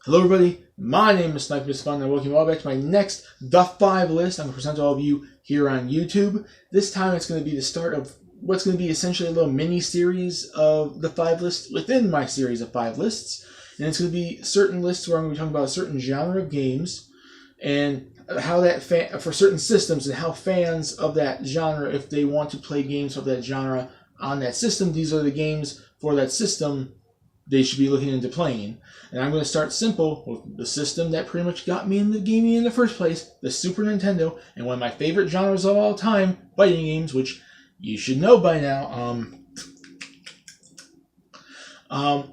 Hello everybody, my name is Sniper Fun and welcome you all back to my next The 5 list. I'm going to present to all of you here on YouTube. This time it's going to be the start of what's going to be essentially a little mini-series of The 5 list within my series of 5 lists. And it's going to be certain lists where I'm going to be talking about a certain genre of games and how that for certain systems and how fans of that genre, if they want to play games of that genre on that system, these are the games for that system they should be looking into playing. And I'm going to start simple with the system that pretty much got me into gaming in the first place, the Super Nintendo, and one of my favorite genres of all time, fighting games, which you should know by now.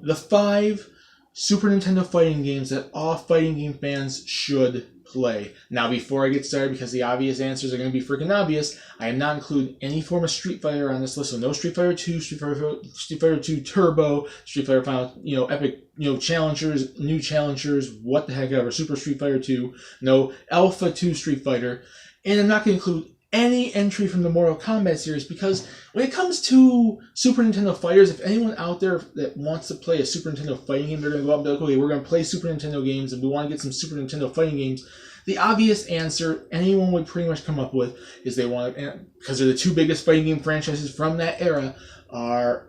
The 5 Super Nintendo fighting games that all fighting game fans should play. Now, before I get started, because the obvious answers are going to be freaking obvious, I am not including any form of Street Fighter on this list. So no Street Fighter 2, Street Fighter 2 Turbo, Street Fighter Final, Epic, challengers, new challengers, what the heck ever, Super Street Fighter 2, no Alpha 2 Street Fighter, and I'm not going to include any entry from the Mortal Kombat series, because when it comes to Super Nintendo fighters, if anyone out there that wants to play a Super Nintendo fighting game, they're going to go out and be like, okay, we're going to play Super Nintendo games and we want to get some Super Nintendo fighting games. The obvious answer anyone would pretty much come up with is they want to, because they're the two biggest fighting game franchises from that era, are,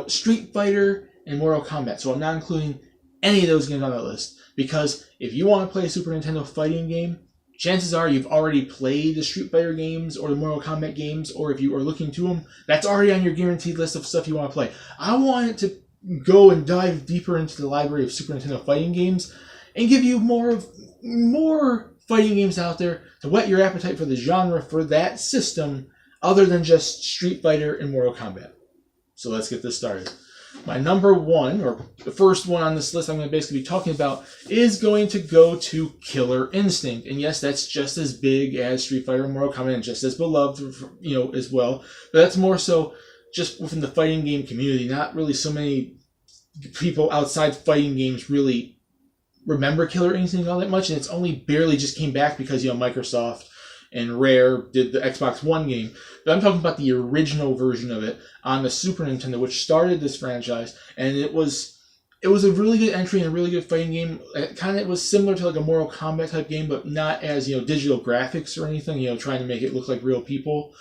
Street Fighter and Mortal Kombat. So I'm not including any of those games on that list, because if you want to play a Super Nintendo fighting game, chances are you've already played the Street Fighter games or the Mortal Kombat games, or if you are looking to them, that's already on your guaranteed list of stuff you want to play. I wanted to go and dive deeper into the library of Super Nintendo fighting games and give you more fighting games out there to whet your appetite for the genre for that system, other than just Street Fighter and Mortal Kombat. So let's get this started. My number one, or the first one on this list I'm going to basically be talking about, is going to go to Killer Instinct. And yes, that's just as big as Street Fighter and Mortal Kombat, and just as beloved, as well. But that's more so just within the fighting game community. Not really so many people outside fighting games really remember Killer Instinct all that much, and it's only barely just came back because, Microsoft and Rare did the Xbox One game. But I'm talking about the original version of it on the Super Nintendo, which started this franchise, and it was a really good entry and a really good fighting game. It was similar to like a Mortal Kombat type game, but not as, digital graphics or anything, trying to make it look like real people.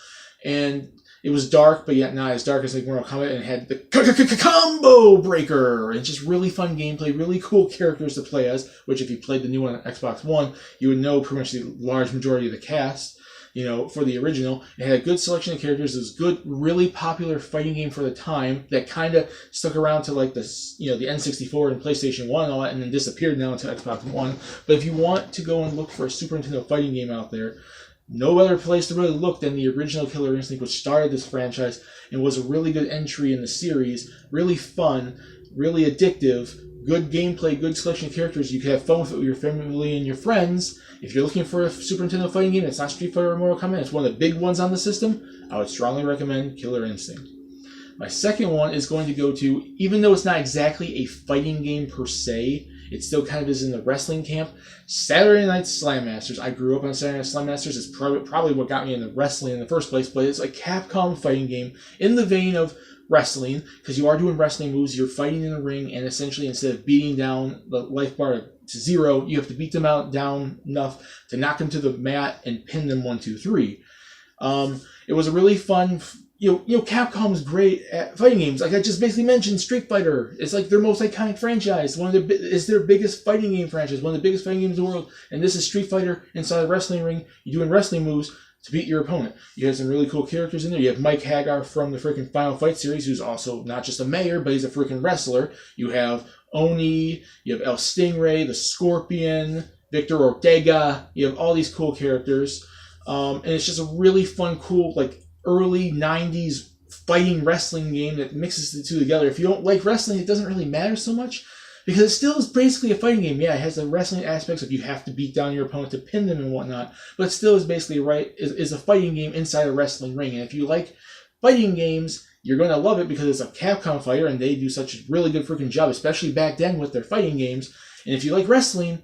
And it was dark, but yet not as dark as like Mortal Kombat, and it had the combo breaker. And just really fun gameplay, really cool characters to play as, which if you played the new one on Xbox One, you would know pretty much the large majority of the cast, for the original. It had a good selection of characters. It was a good, really popular fighting game for the time that kind of stuck around to like the N64 and PlayStation 1 and all that, and then disappeared now into Xbox One. But if you want to go and look for a Super Nintendo fighting game out there, no other place to really look than the original Killer Instinct, which started this franchise and was a really good entry in the series. Really fun, really addictive, good gameplay, good selection of characters. You can have fun with it with your family and your friends. If you're looking for a Super Nintendo fighting game that's not Street Fighter or Mortal Kombat, it's one of the big ones on the system, I would strongly recommend Killer Instinct. My second one is going to go to, even though it's not exactly a fighting game per se, it still kind of is in the wrestling camp, Saturday Night Slam Masters. I grew up on Saturday Night Slam Masters. It's probably what got me into wrestling in the first place, but it's a Capcom fighting game in the vein of wrestling, because you are doing wrestling moves. You're fighting in the ring, and essentially instead of beating down the life bar to 0, you have to beat them down enough to knock them to the mat and pin them 1, 2, 3. It was a really fun. Capcom's great at fighting games. Like I just basically mentioned, Street Fighter. It's like their most iconic franchise. It's their biggest fighting game franchise. One of the biggest fighting games in the world. And this is Street Fighter inside a wrestling ring. You're doing wrestling moves to beat your opponent. You have some really cool characters in there. You have Mike Hagar from the freaking Final Fight series, who's also not just a mayor, but he's a freaking wrestler. You have Oni. You have El Stingray, the Scorpion, Victor Ortega. You have all these cool characters. And it's just a really fun, cool, like, early 90s fighting wrestling game that mixes the two together. If you don't like wrestling, it doesn't really matter so much, because it still is basically a fighting game. Yeah, it has the wrestling aspects of you have to beat down your opponent to pin them and whatnot, but it still is basically is a fighting game inside a wrestling ring. And if you like fighting games, you're going to love it, because it's a Capcom fighter and they do such a really good freaking job, especially back then with their fighting games. And if you like wrestling,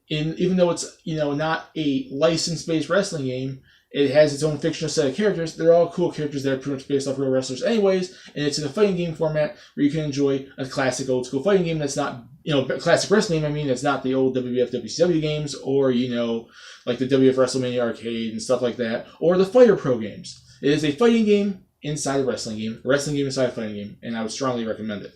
even though it's not a license-based wrestling game, It has its own fictional set of characters. They're all cool characters that are pretty much based off real wrestlers anyways, and it's in a fighting game format where you can enjoy a classic old school fighting game that's not, classic wrestling, that's not the old WWF, WCW games, or, like the WWF WrestleMania arcade and stuff like that, or the Fighter Pro games. It is a fighting game inside a wrestling game inside a fighting game, and I would strongly recommend it.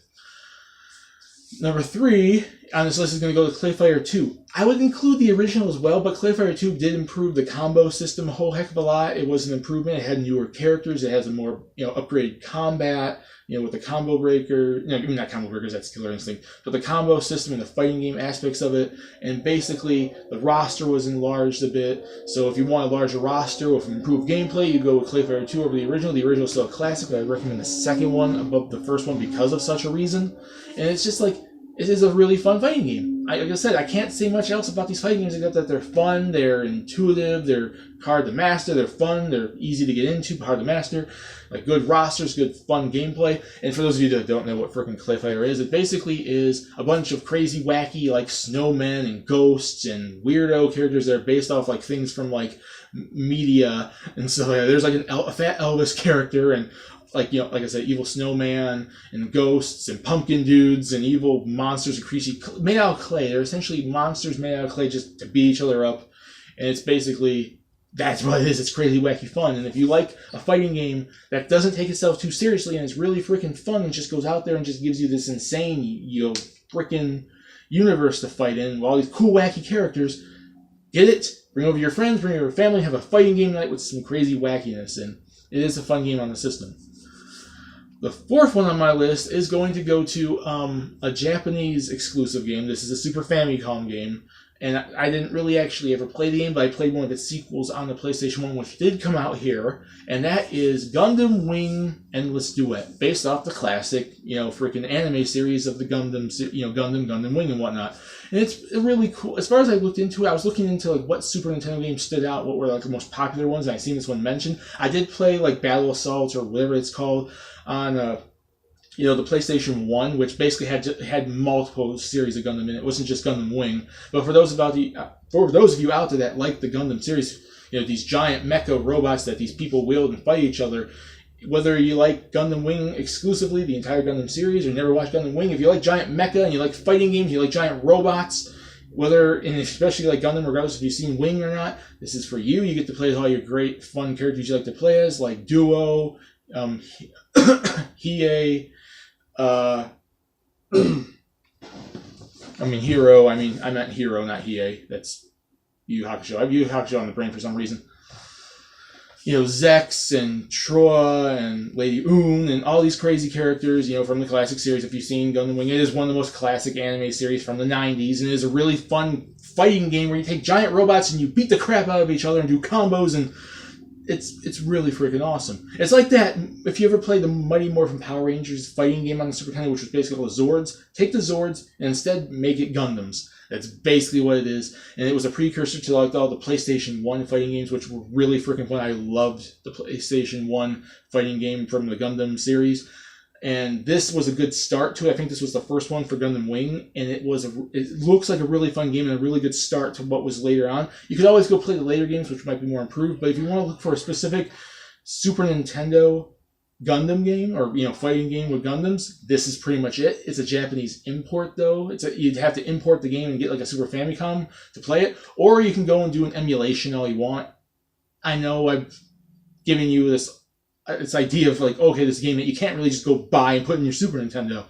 Number 3 on this list is going to go to Clay Fighter 2. I would include the original as well, but Clay Fighter 2 did improve the combo system a whole heck of a lot. It was an improvement. It had newer characters. It has a more, upgraded combat, with the combo breaker. Not combo breakers, that's Killer Instinct, but the combo system and the fighting game aspects of it. And basically, the roster was enlarged a bit. So if you want a larger roster with improved gameplay, you go with Clay Fighter 2 over the original. The original is still a classic, but I recommend the second one above the first one because of such a reason. And it's just like, it is a really fun fighting game. Like I said, I can't say much else about these fighting games except that they're fun, they're intuitive, they're hard to master, they're fun, they're easy to get into, hard to master. Like good rosters, good fun gameplay. And for those of you that don't know what frickin' Clay Fighter is, it basically is a bunch of crazy, wacky, like snowmen and ghosts and weirdo characters that are based off like things from like media. And so there's like a fat Elvis character and like I said, evil snowman and ghosts and pumpkin dudes and evil monsters and creepy made out of clay. They're essentially monsters made out of clay just to beat each other up. And it's basically, that's what it is. It's crazy, wacky fun. And if you like a fighting game that doesn't take itself too seriously and it's really freaking fun and just goes out there and just gives you this insane, freaking universe to fight in with all these cool, wacky characters, get it. Bring over your friends, bring over your family, have a fighting game night with some crazy wackiness. And it is a fun game on the system. The 4th one on my list is going to go to a Japanese exclusive game. This is a Super Famicom game. And I didn't really actually ever play the game, but I played one of its sequels on the PlayStation 1, which did come out here. And that is Gundam Wing Endless Duet, based off the classic, freaking anime series of the Gundam, Gundam Wing and whatnot. And it's really cool. As far as I looked into it, I was looking into like what Super Nintendo games stood out, what were like the most popular ones, and I seen this one mentioned. I did play like Battle Assault or whatever it's called on the PlayStation 1, which basically had multiple series of Gundam in it. It wasn't just Gundam Wing. But for those of you out there that like the Gundam series, these giant mecha robots that these people wield and fight each other, whether you like Gundam Wing exclusively, the entire Gundam series, or never watched Gundam Wing, if you like giant mecha and you like fighting games, you like giant robots, and especially like Gundam, regardless if you've seen Wing or not, this is for you. You get to play as all your great, fun characters you like to play as, like Duo, Hiei, Hero. I meant Hero, not Hiei. That's Yu Yu Hakusho. I have Yu Yu Hakusho on the brain for some reason. Zex and Troa and Lady Un and all these crazy characters, from the classic series. If you've seen Gundam Wing, it is one of the most classic anime series from the 90s, and it is a really fun fighting game where you take giant robots and you beat the crap out of each other and do combos, and it's really freaking awesome. It's like that, if you ever played the Mighty Morphin Power Rangers fighting game on the Super Nintendo, which was basically all the Zords, take the Zords and instead make it Gundams. That's basically what it is. And it was a precursor to like all the PlayStation 1 fighting games, which were really freaking fun. I loved the PlayStation 1 fighting game from the Gundam series. And this was a good start to it. I think this was the first one for Gundam Wing, and it looks like a really fun game and a really good start to what was later on. You could always go play the later games, which might be more improved, but if you want to look for a specific Super Nintendo Gundam game or fighting game with Gundams, this is pretty much it. It's a Japanese import though. You'd have to import the game and get like a Super Famicom to play it, or you can go and do an emulation all you want. I know I'm giving you this idea of like, okay, this game that you can't really just go buy and put in your Super Nintendo.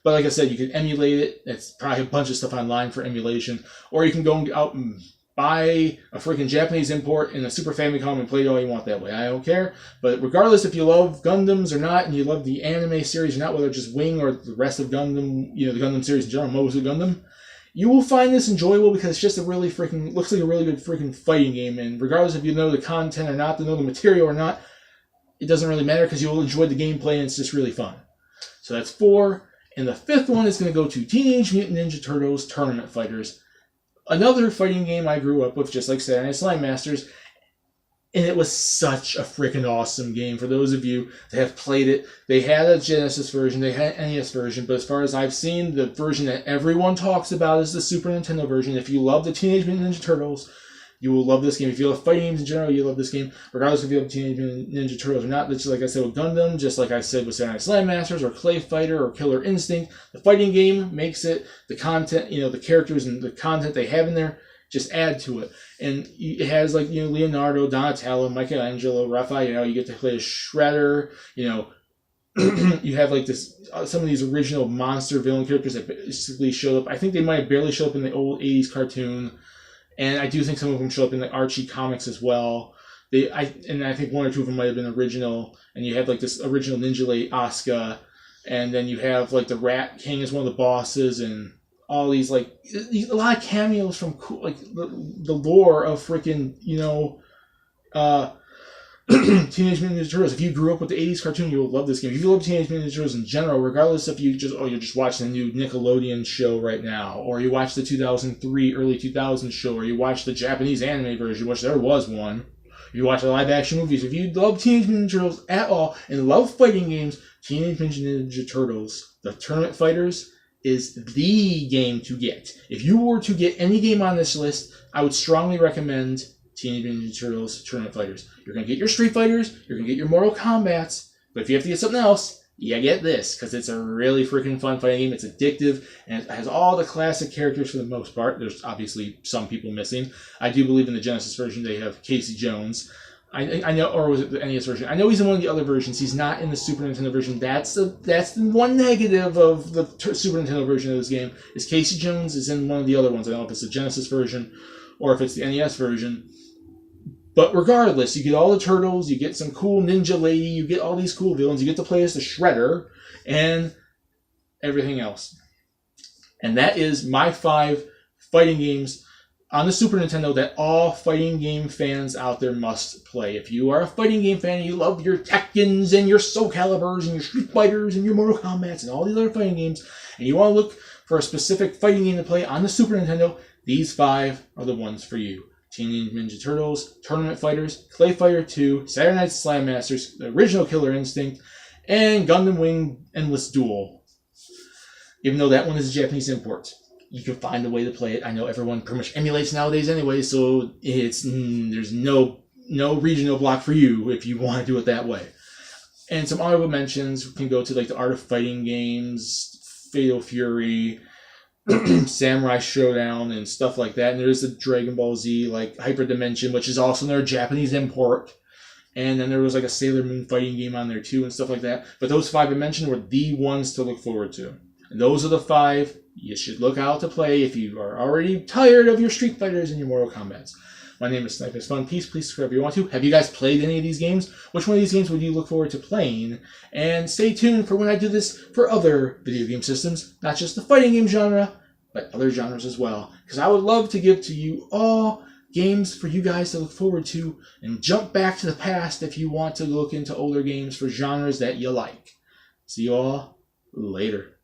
But like I said, you can emulate it. It's probably a bunch of stuff online for emulation, or you can go out and buy a freaking Japanese import in a Super Famicom and play it all you want that way. I don't care. But regardless if you love Gundams or not, and you love the anime series or not, whether it's just Wing or the rest of Gundam, the Gundam series in general, Mobile Suit Gundam, you will find this enjoyable because it's just looks like a really good freaking fighting game. And regardless if you know the content or not, know the material or not, it doesn't really matter because you'll enjoy the gameplay and it's just really fun. So that's 4. And the 5th one is going to go to Teenage Mutant Ninja Turtles Tournament Fighters. Another fighting game I grew up with, just like Saturday Night Slime Masters. And it was such a freaking awesome game. For those of you that have played it, they had a Genesis version, they had an NES version, but as far as I've seen, the version that everyone talks about is the Super Nintendo version. If you love the Teenage Mutant Ninja Turtles, You will love this game. If you love fighting games in general, you love this game. Regardless if you love Teenage Mutant Ninja Turtles or not, just like I said with Gundam, just like I said with Saturday Night Slam Masters or Clay Fighter or Killer Instinct, the fighting game makes it, the content, the characters and the content they have in there, just add to it. And it has like, Leonardo, Donatello, Michelangelo, Raphael. You get to play as Shredder, you have like some of these original monster villain characters that basically showed up. I think they might have barely showed up in the old 80s cartoon. And I do think some of them show up in the Archie comics as well. I think one or two of them might have been original. And you have like this original Ninja Lady Asuka, and then you have like the Rat King as one of the bosses, and all these a lot of cameos from like the lore of freaking Teenage Mutant Ninja Turtles. If you grew up with the 80s cartoon, you will love this game. If you love Teenage Mutant Ninja Turtles in general, regardless if you're just watching the new Nickelodeon show right now, or you watch the 2003, early 2000s show, or you watch the Japanese anime version, which there was one, if you watch the live action movies, if you love Teenage Mutant Ninja Turtles at all and love fighting games, Teenage Mutant Ninja Turtles, the Tournament Fighters, is the game to get. If you were to get any game on this list, I would strongly recommend Teenage Mutant Ninja Turtles Tournament Fighters. You're going to get your Street Fighters, you're going to get your Mortal Kombats, but if you have to get something else, you get this, because it's a really freaking fun fighting game. It's addictive, and it has all the classic characters for the most part. There's obviously some people missing. I do believe in the Genesis version they have Casey Jones. I know, or was it the NES version? I know he's in one of the other versions. He's not in the Super Nintendo version. That's the one negative of the Super Nintendo version of this game, is Casey Jones is in one of the other ones. I don't know if it's the Genesis version or if it's the NES version. But regardless, you get all the turtles, you get some cool Ninja Lady, you get all these cool villains, you get to play as the Shredder, and everything else. And that is my 5 fighting games on the Super Nintendo that all fighting game fans out there must play. If you are a fighting game fan and you love your Tekkens and your Soul Caliburs and your Street Fighters and your Mortal Kombats and all these other fighting games, and you want to look for a specific fighting game to play on the Super Nintendo, these 5 are the ones for you. Teenage Ninja Turtles, Tournament Fighters, Clay Fighter 2, Saturday Night Slam Masters, the original Killer Instinct, and Gundam Wing Endless Duel. Even though that one is a Japanese import, you can find a way to play it. I know everyone pretty much emulates nowadays anyway, so there's no regional block for you if you want to do it that way. And some honorable mentions can go to like the Art of Fighting games, Fatal Fury, Samurai Showdown, and stuff like that. And there's the Dragon Ball Z, like Hyper Dimension, which is also their Japanese import. And then there was like a Sailor Moon fighting game on there too, and stuff like that. But those 5 I mentioned were the ones to look forward to. And those are the 5 you should look out to play if you are already tired of your Street Fighters and your Mortal Kombats. My name is Snipers Fun. Please subscribe if you want to. Have you guys played any of these games? Which one of these games would you look forward to playing? And stay tuned for when I do this for other video game systems, not just the fighting game genre, but other genres as well. Because I would love to give to you all games for you guys to look forward to, and jump back to the past if you want to look into older games for genres that you like. See you all later.